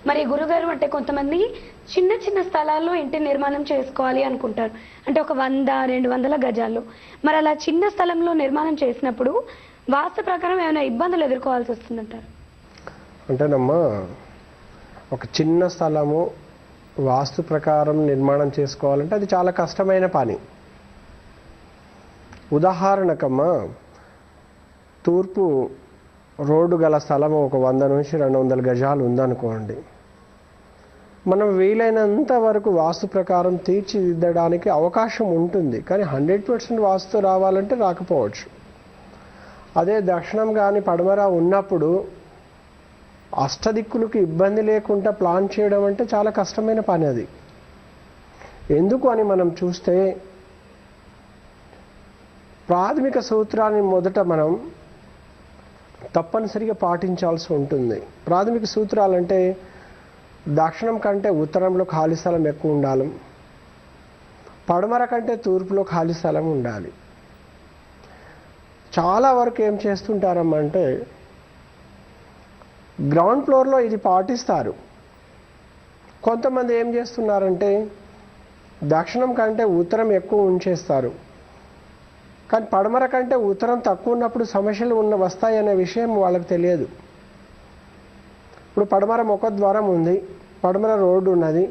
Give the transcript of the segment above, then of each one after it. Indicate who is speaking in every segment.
Speaker 1: మరి గురుగారు అంటే కొంతమంది చిన్న చిన్న స్థలాల్లో ఇంటి నిర్మాణం చేసుకోవాలి అనుకుంటారు, అంటే ఒక 100-200 గజాల్లో. మరి అలా చిన్న స్థలంలో నిర్మాణం చేసినప్పుడు వాస్తు ప్రకారం ఏమైనా ఇబ్బందులు ఎదుర్కోవాల్సి వస్తుందంటారు?
Speaker 2: అంటేనమ్మా, ఒక చిన్న స్థలము వాస్తు ప్రకారం నిర్మాణం చేసుకోవాలంటే అది చాలా కష్టమైన పని. ఉదాహరణకమ్మా, తూర్పు రోడ్డు గల స్థలము ఒక 100-200 గజాలు ఉందనుకోండి. మనం వీలైనంత వరకు వాస్తు ప్రకారం తీర్చిదిద్దడానికి అవకాశం ఉంటుంది, కానీ 100% వాస్తు రావాలంటే రాకపోవచ్చు. అదే దక్షిణం కానీ పడమర ఉన్నప్పుడు అష్టదిక్కులకు ఇబ్బంది లేకుండా ప్లాన్ చేయడం అంటే చాలా కష్టమైన పని అది. ఎందుకు అని మనం చూస్తే, ప్రాథమిక సూత్రాన్ని మొదట మనం తప్పనిసరిగా పాటించాల్సి ఉంటుంది. ప్రాథమిక సూత్రాలంటే దక్షిణం కంటే ఉత్తరంలో ఖాళీ స్థలం ఎక్కువ ఉండాలి, పడమర కంటే తూర్పులో ఖాళీ స్థలం ఉండాలి. చాలా వరకు ఏం చేస్తుంటారమ్మంటే, గ్రౌండ్ ఫ్లోర్లో ఇది పాటిస్తారు. కొంతమంది ఏం చేస్తున్నారంటే దక్షిణం కంటే ఉత్తరం ఎక్కువ ఉంచేస్తారు, కానీ పడమర కంటే ఉత్తరం తక్కువ ఉన్నప్పుడు సమస్యలు వస్తాయనే విషయం వాళ్ళకి తెలియదు. ఇప్పుడు పడమర ముఖద్వారం ఉంది, పడమర రోడ్డు ఉన్నది.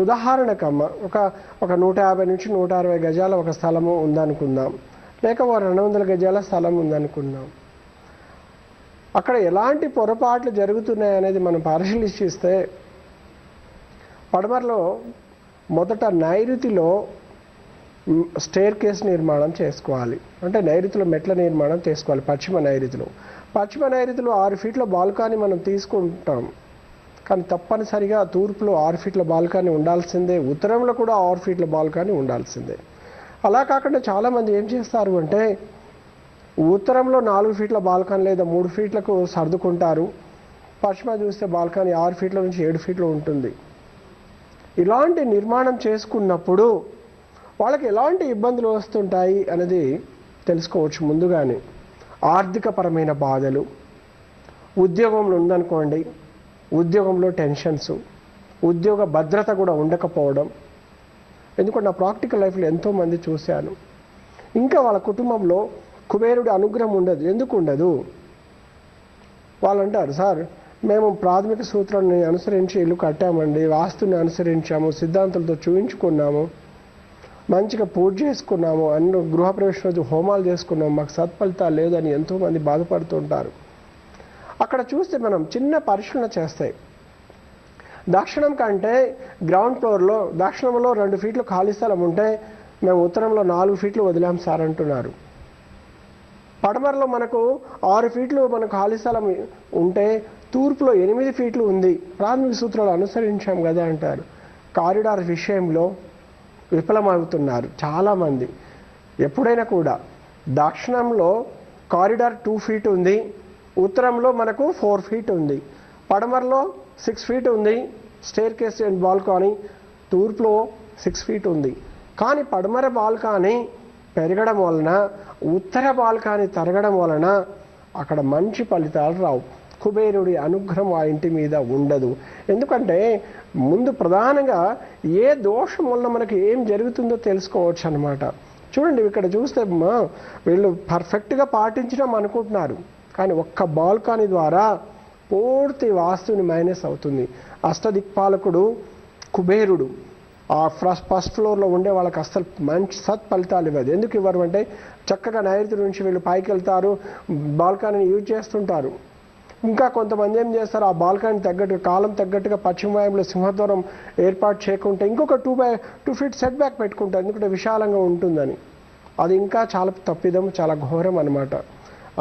Speaker 2: ఉదాహరణకమ్మ, ఒక 150-160 గజాల ఒక స్థలము ఉందనుకుందాం, లేక ఒక 200 గజాల స్థలం ఉందనుకుందాం. అక్కడ ఎలాంటి పొరపాట్లు జరుగుతున్నాయి అనేది మనం పరిశీలిస్తే, పడమరలో మొదట నైరుతిలో స్టేర్ కేస్ నిర్మాణం చేసుకోవాలి, అంటే నైరుతిలో మెట్ల నిర్మాణం చేసుకోవాలి. పశ్చిమ నైరుతిలో 6 ఫీట్ల బాల్కనీ మనం తీసుకుంటాం, కానీ తప్పనిసరిగా తూర్పులో 6 ఫీట్ల బాల్కనీ ఉండాల్సిందే, ఉత్తరంలో కూడా 6 ఫీట్ల బాల్కనీ ఉండాల్సిందే. అలా కాకుండా చాలామంది ఏం చేస్తారు అంటే ఉత్తరంలో 4 ఫీట్ల బాల్కనీ లేదా 3 ఫీట్లకు సర్దుకుంటారు. పశ్చిమ చూస్తే బాల్కనీ 6 ఫీట్ల నుంచి 7 ఫీట్లు ఉంటుంది. ఇలాంటి నిర్మాణం చేసుకున్నప్పుడు వాళ్ళకి ఎలాంటి ఇబ్బందులు వస్తుంటాయి అనేది తెలుసుకోవచ్చు ముందుగానే. ఆర్థికపరమైన బాధలు, ఉద్యోగంలో ఉందనుకోండి, ఉద్యోగంలో టెన్షన్స్, ఉద్యోగ భద్రత కూడా ఉండకపోవడం. ఎందుకంటే నా ప్రాక్టికల్ లైఫ్లో ఎంతోమంది చూశాను. ఇంకా వాళ్ళ కుటుంబంలో కుబేరుడి అనుగ్రహం ఉండదు. ఎందుకు ఉండదు? వాళ్ళు అంటారు, సార్ మేము ప్రాథమిక సూత్రాన్ని అనుసరించి ఇల్లు కట్టామండి, వాస్తుని అనుసరించాము, సిద్ధాంతాలతో చూయించుకున్నాము, మంచిగా పూజ చేసుకున్నాము, అన్ని గృహప్రవేశం రోజు హోమాలు చేసుకున్నాము, మాకు సత్ఫలితాలు లేదని ఎంతోమంది బాధపడుతుంటారు. అక్కడ చూస్తే మనం చిన్న పరిశీలన చేస్తే, దక్షిణం కంటే గ్రౌండ్ ఫ్లోర్లో దక్షిణంలో 2 ఫీట్లు ఖాళీ స్థలం ఉంటే మేము ఉత్తరంలో 4 ఫీట్లు వదిలాం సార్ అంటున్నారు. పడమరలో మనకు 6 ఫీట్లు మనకు ఖాళీ స్థలం ఉంటే తూర్పులో 8 ఫీట్లు ఉంది, ప్రాథమిక సూత్రాలు అనుసరించాం కదా అంటారు. కారిడార్ విషయంలో విఫలమవుతున్నారు చాలామంది. ఎప్పుడైనా కూడా దక్షిణంలో కారిడార్ 2 ఫీట్ ఉంది, ఉత్తరంలో మనకు 4 ఫీట్ ఉంది, పడమరలో 6 ఫీట్ ఉంది స్టేర్ కేస్ అండ్ బాల్కనీ, తూర్పులో 6 ఫీట్ ఉంది. కానీ పడమర బాల్కనీ పెరగడం వలన, ఉత్తర బాల్కనీ తరగడం వలన అక్కడ మంచి ఫలితాలు రావు. కుబేరుడి అనుగ్రహం ఆ ఇంటి మీద ఉండదు. ఎందుకంటే ముందు ప్రధానంగా ఏ దోషం వలన మనకి ఏం జరుగుతుందో తెలుసుకోవచ్చు అన్నమాట. చూడండి, ఇక్కడ చూస్తే వీళ్ళు పర్ఫెక్ట్గా పాటించడం అనుకుంటున్నారు, కానీ ఒక్క బాల్కనీ ద్వారా పూర్తి వాస్తుని మైనస్ అవుతుంది. అష్టదిక్పాలకుడు కుబేరుడు ఆ ఫస్ట్ ఫ్లోర్లో ఉండే వాళ్ళకి అస్సలు మంచి సత్ఫలితాలు ఇవ్వదు. ఎందుకు ఇవ్వరు అంటే చక్కగా నైరుతి నుంచి వీళ్ళు పైకి వెళ్తారు, బాల్కనీని యూజ్ చేస్తుంటారు. ఇంకా కొంతమంది ఏం చేస్తారు, ఆ బాల్కనీ తగ్గట్టు కాలం తగ్గట్టుగా పశ్చిమ వాయువులో సింహద్వారం ఏర్పాటు చేయకుంటే ఇంకొక 2 ఫీట్ సెట్ బ్యాక్ పెట్టుకుంటారు, ఎందుకంటే విశాలంగా ఉంటుందని. అది ఇంకా చాలా తప్పిదం, చాలా ఘోరం అన్నమాట.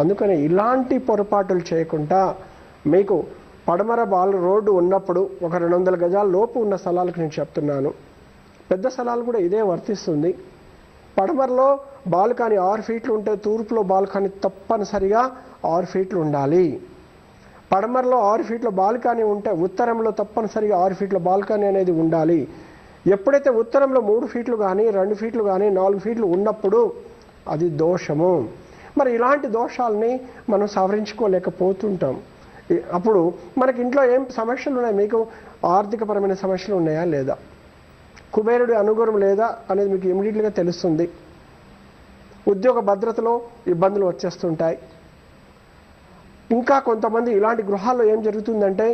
Speaker 2: అందుకని ఇలాంటి పొరపాటులు చేయకుండా మీకు పడమర రోడ్డు ఉన్నప్పుడు ఒక 200 గజాల లోపు ఉన్న స్థలాలకు నేను చెప్తున్నాను, పెద్ద స్థలాలు కూడా ఇదే వర్తిస్తుంది. పడమరలో బాల్కనీ 6 ఫీట్లు ఉంటే తూర్పులో బాల్కనీ తప్పనిసరిగా 6 ఫీట్లు ఉండాలి. పడమరలో 6 ఫీట్ల బాల్కనీ ఉంటే ఉత్తరంలో తప్పనిసరిగా 6 ఫీట్ల బాల్కనీ అనేది ఉండాలి. ఎప్పుడైతే ఉత్తరంలో 3 ఫీట్లు కానీ 2 ఫీట్లు కానీ 4 ఫీట్లు ఉన్నప్పుడు అది దోషము. మరి ఇలాంటి దోషాలని మనం సవరించుకోలేకపోతుంటాం. అప్పుడు మనకి ఇంట్లో ఏం సమస్యలు ఉన్నాయి, మీకు ఆర్థికపరమైన సమస్యలు ఉన్నాయా లేదా, కుబేరుడి అనుగ్రహం లేదా అనేది మీకు ఇమీడియట్గా తెలుస్తుంది. ఉద్యోగ భద్రతలో ఇబ్బందులు వచ్చేస్తుంటాయి. ఇంకా కొంతమంది ఇలాంటి గృహాల్లో ఏం జరుగుతుందంటే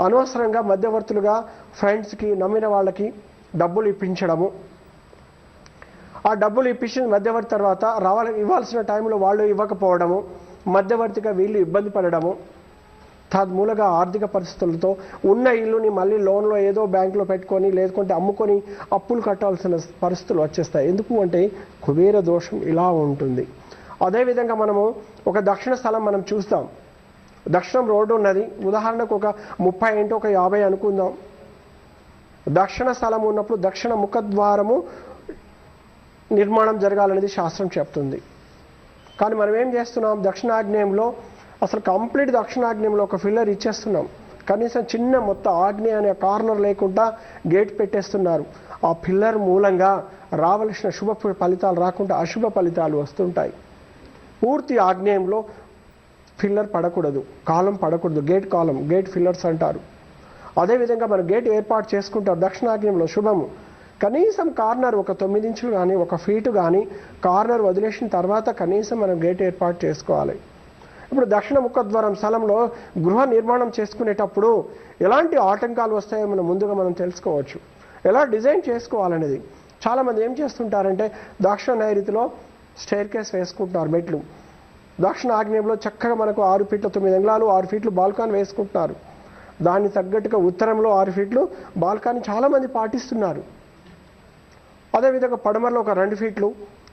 Speaker 2: అనవసరంగా మధ్యవర్తులుగా ఫ్రెండ్స్కి, నమ్మిన వాళ్ళకి డబ్బులు ఇప్పించడము, ఆ డబ్బులు ఇప్పించిన మధ్యవర్తి తర్వాత ఇవ్వాల్సిన టైంలో వాళ్ళు ఇవ్వకపోవడము, మధ్యవర్తిగా వీళ్ళు ఇబ్బంది పడడము, తద్మూలంగా ఆర్థిక పరిస్థితులతో ఉన్న ఇల్లుని మళ్ళీ లోన్లో ఏదో బ్యాంకులో పెట్టుకొని లేకుంటే అమ్ముకొని అప్పులు కట్టాల్సిన పరిస్థితులు వచ్చేస్తాయి. ఎందుకు అంటే కుబేర దోషం ఇలా ఉంటుంది. అదేవిధంగా మనము ఒక దక్షిణ స్థలం మనం చూస్తాం. దక్షిణం రోడ్డు ఉన్నది, ఉదాహరణకు ఒక 30 ఇంటూ ఒక 50 అనుకుందాం. దక్షిణ స్థలం ఉన్నప్పుడు దక్షిణ ముఖద్వారము నిర్మాణం జరగాలనేది శాస్త్రం చెప్తుంది. కానీ మనం ఏం చేస్తున్నాం, దక్షిణాగ్నేయంలో అసలు కంప్లీట్ దక్షిణాగ్నేయంలో ఒక ఫిల్లర్ ఇచ్చేస్తున్నాం. కనీసం చిన్న మొత్తం ఆగ్నేయ అనే కార్నర్ లేకుండా గేట్ పెట్టేస్తున్నారు. ఆ పిల్లర్ మూలంగా రావలసిన శుభ ఫలితాలు రాకుండా అశుభ ఫలితాలు వస్తుంటాయి. పూర్తి ఆగ్నేయంలో ఫిల్లర్ పడకూడదు, కాలం పడకూడదు, గేట్ కాలం, గేట్ ఫిల్లర్స్ అంటారు. అదేవిధంగా మనం గేట్ ఏర్పాటు చేసుకుంటారు దక్షిణాగ్నేయంలో శుభము. కనీసం కార్నర్ ఒక 9 ఇంచులు కానీ 1 ఫీటు కానీ కార్నర్ వదిలేసిన తర్వాత కనీసం మనం గేట్ ఏర్పాటు చేసుకోవాలి. ఇప్పుడు దక్షిణ ముఖద్వారం స్థలంలో గృహ నిర్మాణం చేసుకునేటప్పుడు ఎలాంటి ఆటంకాలు వస్తాయో మనం తెలుసుకోవచ్చు. ఎలా డిజైన్ చేసుకోవాలనేది. చాలామంది ఏం చేస్తుంటారంటే దక్షిణ నైరుతిలో స్టైర్ కేస్ వేసుకుంటున్నారు, మెట్లు. దక్షిణ ఆగ్నేయంలో చక్కగా మనకు 6 ఫీట్ల 9 అంగుళాలు 6 ఫీట్లు బాల్కాన్ వేసుకుంటున్నారు. దాన్ని తగ్గట్టుగా ఉత్తరంలో 6 ఫీట్లు బాల్కాన్ చాలామంది పాటిస్తున్నారు. అదేవిధంగా పడమరలో ఒక 2 ఫీట్లు,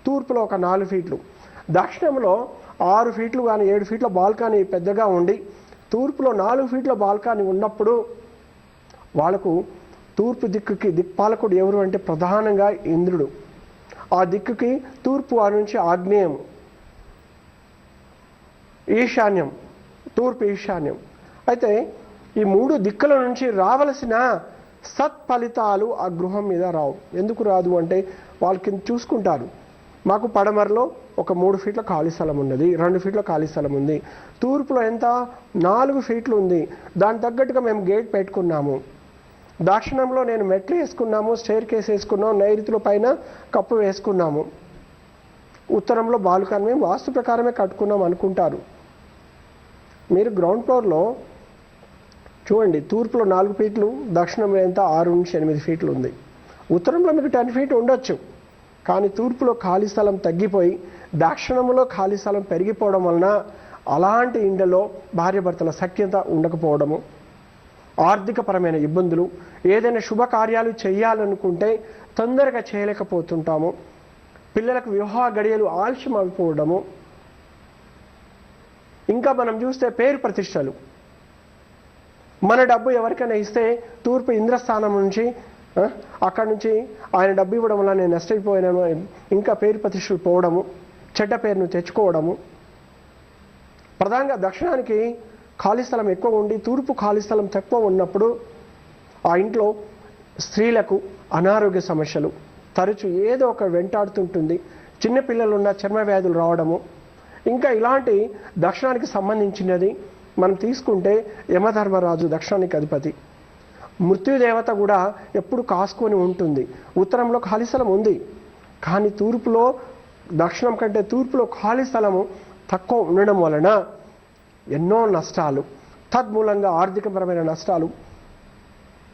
Speaker 2: తూర్పులో ఒక 4 ఫీట్లు, దక్షిణంలో 6 ఫీట్లు కానీ 7 ఫీట్ల బాల్కానీ పెద్దగా ఉండి తూర్పులో 4 ఫీట్ల బాల్కానీ ఉన్నప్పుడు వాళ్ళకు తూర్పు దిక్కుకి దిక్పాలకుడు ఎవరు అంటే ప్రధానంగా ఇంద్రుడు. ఆ దిక్కుకి తూర్పు వారి నుంచి ఆగ్నేయం, ఈశాన్యం, తూర్పు ఈశాన్యం. అయితే ఈ 3 దిక్కుల నుంచి రావలసిన సత్ఫలితాలు ఆ గృహం మీద రావు. ఎందుకు రాదు అంటే వాళ్ళకి చూసుకుంటారు. మాకు పడమరలో ఒక 3 ఫీట్ల ఖాళీ స్థలం ఉన్నది, 2 ఫీట్ల ఖాళీ స్థలం ఉంది, తూర్పులో ఎంత 4 ఫీట్లు ఉంది, దాని తగ్గట్టుగా మేము గేట్ పెట్టుకున్నాము, దక్షిణంలో నేను మెట్లు వేసుకున్నాము, స్టైర్ కేస్ వేసుకున్నాము, నైరుతిలో పైన కప్పు వేసుకున్నాము, ఉత్తరంలో బాల్కనీ మేము వాస్తు ప్రకారమే కట్టుకున్నాం అనుకుంటారు. మీరు గ్రౌండ్ ఫ్లోర్లో చూడండి, తూర్పులో 4 ఫీట్లు, దక్షిణంలో ఎంత 6 నుంచి 8 ఫీట్లు ఉంది, ఉత్తరంలో మీకు 10 ఫీట్ ఉండొచ్చు. కానీ తూర్పులో ఖాళీ స్థలం తగ్గిపోయి దక్షిణంలో ఖాళీ స్థలం పెరిగిపోవడం వలన అలాంటి ఇండ్లలో భార్యాభర్తల సఖ్యత ఉండకపోవడము, ఆర్థికపరమైన ఇబ్బందులు, ఏదైనా శుభకార్యాలు చేయాలనుకుంటే తొందరగా చేయలేకపోతుంటాము, పిల్లలకు వివాహ గడియలు ఆలస్యం అయిపోవడము, ఇంకా మనం చూస్తే పేరు ప్రతిష్టలు. మన డబ్బు ఎవరికైనా ఇస్తే తూర్పు ఇంద్రస్థానం నుంచి అక్కడి నుంచి ఆయన డబ్బు ఇవ్వడం వల్ల నేను నష్టపోయినాను, ఇంకా పేరు ప్రతిష్టలు పోవడము, చెడ్డ పేరును తెచ్చుకోవడము. ప్రధానంగా దక్షిణానికి ఖాళీ స్థలం ఎక్కువ ఉండి తూర్పు ఖాళీ స్థలం తక్కువ ఉన్నప్పుడు ఆ ఇంట్లో స్త్రీలకు అనారోగ్య సమస్యలు తరచు ఏదో ఒక వెంటాడుతుంటుంది. చిన్నపిల్లలున్న చర్మ వ్యాధులు రావడము. ఇంకా ఇలాంటి దక్షిణానికి సంబంధించినది మనం తీసుకుంటే యమధర్మరాజు దక్షిణానికి అధిపతి. మృత్యుదేవత కూడా ఎప్పుడు కాసుకొని ఉంటుంది. ఉత్తరంలో ఖాళీ స్థలం ఉంది, కానీ తూర్పులో దక్షిణం కంటే తూర్పులో ఖాళీ స్థలము తక్కువ ఉండడం వలన ఎన్నో నష్టాలు, తద్మూలంగా ఆర్థికపరమైన నష్టాలు.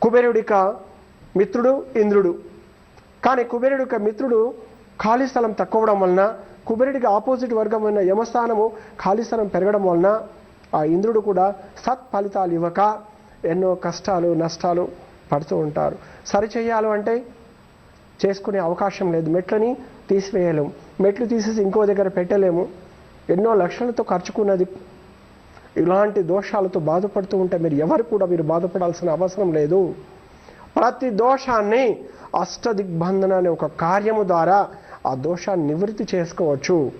Speaker 2: కుబేరుడిక మిత్రుడు ఇంద్రుడు, కానీ కుబేరుడిక మిత్రుడు ఖాళీ స్థలం తక్కువడం వలన కుబేరుడికి ఆపోజిట్ వర్గమైన యమస్థానము ఖాళీ స్థలం పెరగడం వలన ఆ ఇంద్రుడు కూడా సత్ఫలితాలు ఇవ్వక ఎన్నో కష్టాలు నష్టాలు పడుతూ ఉంటారు. సరిచేయాలి అంటే చేసుకునే అవకాశం లేదు. మెట్లని తీసివేయలేము, మెట్లు తీసేసి ఇంకో దగ్గర పెట్టలేము, ఎన్నో లక్షలతో ఖర్చుకున్నది. ఇలాంటి దోషాలతో బాధపడుతూ ఉంటే మీరు బాధపడాల్సిన అవసరం లేదు. ప్రతి దోషాన్ని అష్టదిగ్బంధన అనే ఒక కార్యము ద్వారా ఆ దోషాన్ని నివృత్తి చేసుకోవచ్చు.